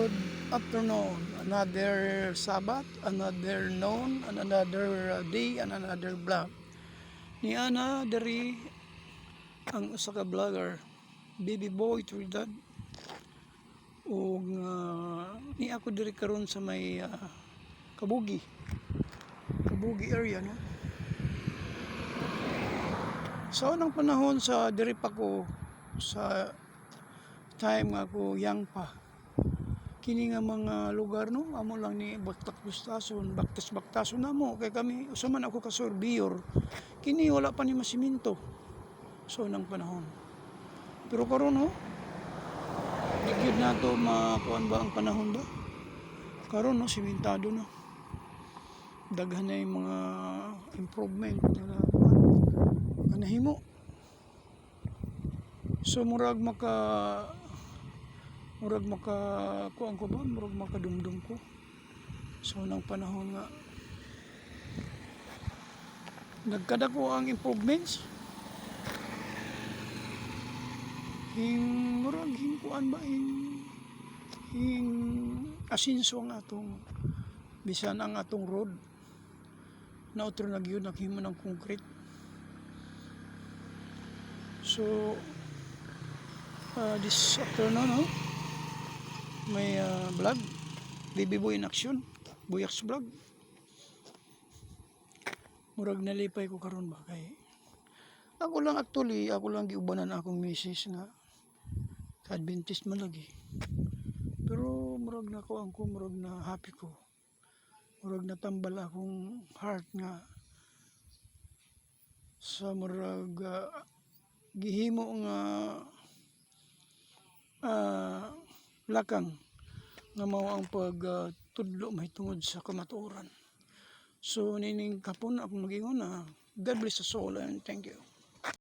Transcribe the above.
Good afternoon. Another Sabbath, another noon, and another day, and another vlog. Ni Ana dari ang usa ka vlogger, Baby Boy Trinidad. Ug ni ako diri karon sa may Kabugi area, no. Sa unang panahon sa diri pa ko sa time nga ako young pa. Kini nga mga lugar, no, amo lang ni baktas-baktason namo kay kami usa man ako ka surveyor. Kini wala pa ni masiminto so nang panahon. Pero karon, no, digid nato makuan ba ang panahon ba? Karon, no, simentado na. Daghan na yung mga improvement na nahimo. So murag kuan ko ba, murag makadumdum ko so nang panahon nga nagkadako ang improvements murag kuan ba asinso ang atong bisan ang atong road na utro na gyud naghimo ng concrete. So this afternoon, no, may vlog, Baby Boy in action, Buyaks vlog. Murag nalipay ko karon ba kay ako lang giubanan akong misis nga Adventist man lagi. Pero murag na murag na happy ko. Murag natambal akong heart nga sa murag gihimo nga lakang nga mao ang pagtudlo mahitungod sa kamatuoran. So nining kapon akong mag-ingon na God bless us all and thank you.